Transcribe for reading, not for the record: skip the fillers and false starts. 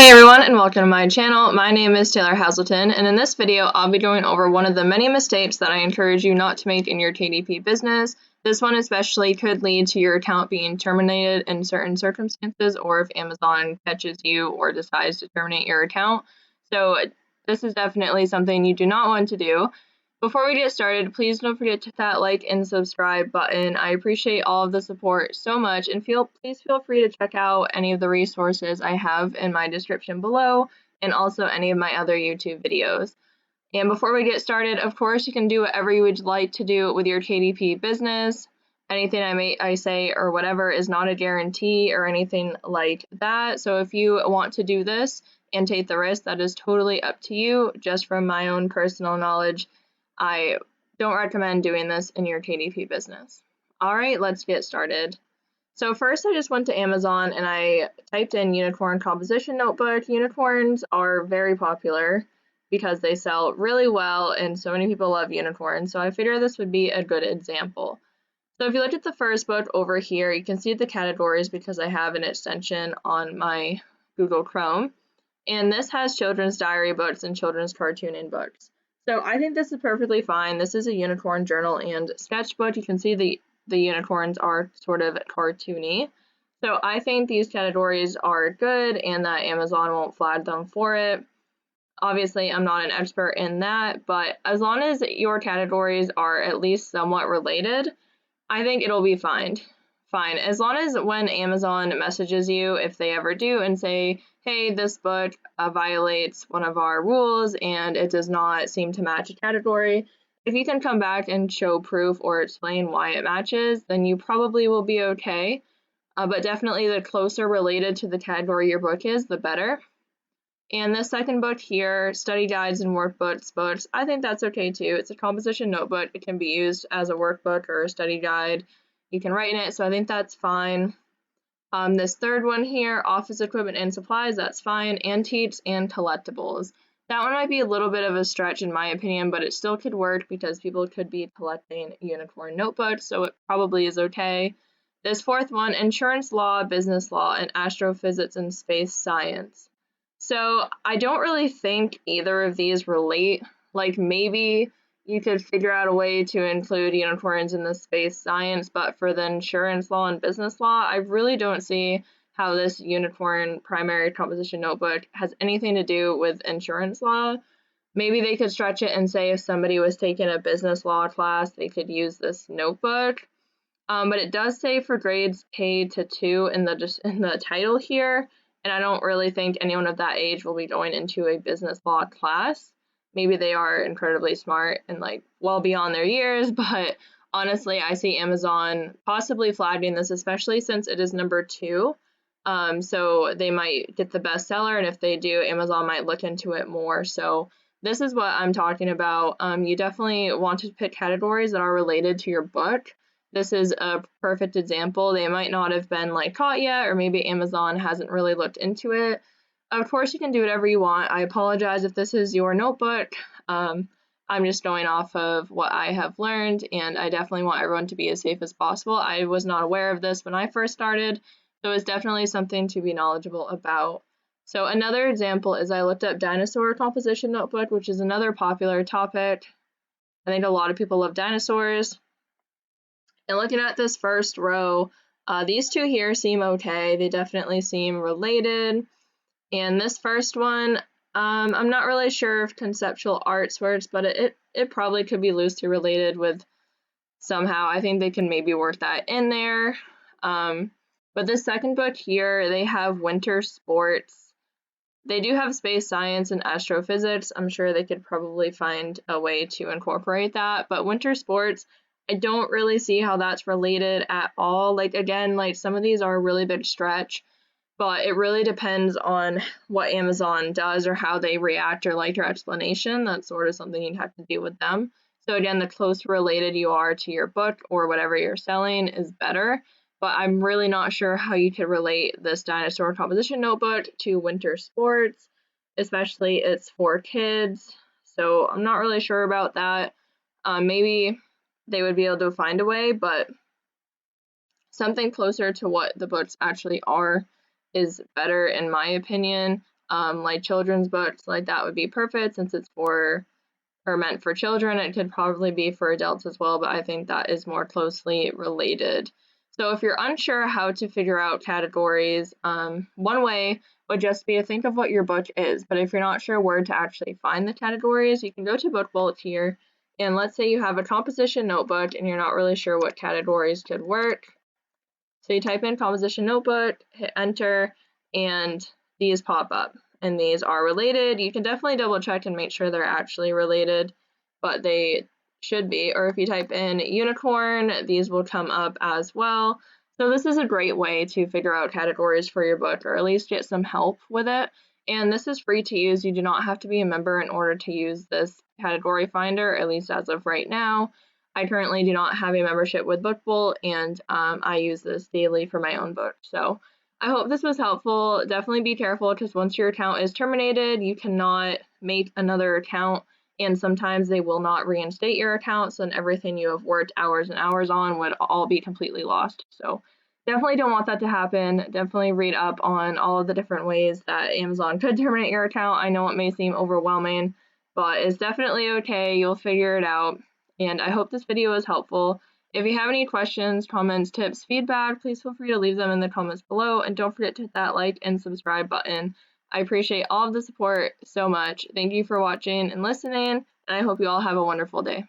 Hey everyone, and welcome to my channel. My name is Taylor Haselton, and in this video I'll be going over one of the many mistakes that I encourage you not to make in your KDP business. This one especially could lead to your account being terminated in certain circumstances, or if Amazon catches you or decides to terminate your account. So this is definitely something you do not want to do. Before we get started, please don't forget to hit that like and subscribe button. I appreciate all of the support so much, and please feel free to check out any of the resources I have in my description below, and also any of my other YouTube videos. And before we get started, of course, you can do whatever you would like to do with your KDP business. Anything I say or whatever is not a guarantee or anything like that. So if you want to do this and take the risk, that is totally up to you. Just from my own personal knowledge, I don't recommend doing this in your KDP business. All right, let's get started. So first I just went to Amazon and I typed in unicorn composition notebook. Unicorns are very popular because they sell really well and so many people love unicorns. So I figured this would be a good example. So if you look at the first book over here, you can see the categories because I have an extension on my Google Chrome. And this has children's diary books and children's cartooning books. So I think this is perfectly fine. This is a unicorn journal and sketchbook. You can see the unicorns are sort of cartoony. So I think these categories are good and that Amazon won't flag them for it. Obviously, I'm not an expert in that, but as long as your categories are at least somewhat related, I think it'll be fine. As long as when Amazon messages you, if they ever do, and say, hey, this book violates one of our rules and it does not seem to match a category, if you can come back and show proof or explain why it matches, then you probably will be okay. But definitely the closer related to the category your book is, the better. And this second book here, study guides and workbooks books, I think that's okay too. It's a composition notebook. It can be used as a workbook or a study guide. You can write in it, so I think that's fine. This third one here, office equipment and supplies, that's fine. Antiques and collectibles. That one might be a little bit of a stretch in my opinion, but it still could work because people could be collecting unicorn notebooks, so it probably is okay. This fourth one, insurance law, business law, and astrophysics and space science. So I don't really think either of these relate. Like maybe you could figure out a way to include unicorns in the space science, but for the insurance law and business law, I really don't see how this unicorn primary composition notebook has anything to do with insurance law. Maybe they could stretch it and say if somebody was taking a business law class, they could use this notebook. But it does say for grades K to 2 in the title here, and I don't really think anyone of that age will be going into a business law class. Maybe they are incredibly smart and like well beyond their years, but honestly, I see Amazon possibly flagging this, especially since it is number 2. So they might get the bestseller, and if they do, Amazon might look into it more. So this is what I'm talking about. You definitely want to pick categories that are related to your book. This is a perfect example. They might not have been like caught yet, or maybe Amazon hasn't really looked into it. Of course, you can do whatever you want. I apologize if this is your notebook. I'm just going off of what I have learned, and I definitely want everyone to be as safe as possible. I was not aware of this when I first started, so it's definitely something to be knowledgeable about. So another example is I looked up Dinosaur composition notebook, which is another popular topic. I think a lot of people love dinosaurs. And looking at this first row, these two here seem okay. They definitely seem related. And this first one, I'm not really sure if conceptual arts works, but it probably could be loosely related with somehow. I think they can maybe work that in there. But this second book here, they have winter sports. They do have space science and astrophysics. I'm sure they could probably find a way to incorporate that. But winter sports, I don't really see how that's related at all. Like, again, like some of these are a really big stretch, but it really depends on what Amazon does or how they react or like your explanation. That's sort of something you'd have to do with them. So again, the closer related you are to your book or whatever you're selling is better. But I'm really not sure how you could relate this dinosaur composition notebook to winter sports, especially it's for kids. So I'm not really sure about that. Maybe they would be able to find a way, but something closer to what the books actually are is better in my opinion. like children's books, like that would be perfect since it's for or meant for children. It could probably be for adults as well, but I think that is more closely related. So if you're unsure how to figure out categories, one way would just be to think of what your book is. But if you're not sure where to actually find the categories, you can go to Book Bullet here. And let's say you have a composition notebook and you're not really sure what categories could work. So you type in composition notebook, hit enter, and these pop up. And these are related. You can definitely double check and make sure they're actually related, but they should be. Or if you type in unicorn, these will come up as well. So this is a great way to figure out categories for your book, or at least get some help with it. And this is free to use. You do not have to be a member in order to use this category finder, at least as of right now. I currently do not have a membership with Bookbolt, and I use this daily for my own book. So I hope this was helpful. Definitely be careful, because once your account is terminated, you cannot make another account, and sometimes they will not reinstate your account, so then everything you have worked hours and hours on would all be completely lost. So definitely don't want that to happen. Definitely read up on all of the different ways that Amazon could terminate your account. I know it may seem overwhelming, but it's definitely okay. You'll figure it out. And I hope this video was helpful. If you have any questions, comments, tips, feedback, please feel free to leave them in the comments below, and don't forget to hit that like and subscribe button. I appreciate all of the support so much. Thank you for watching and listening, and I hope you all have a wonderful day.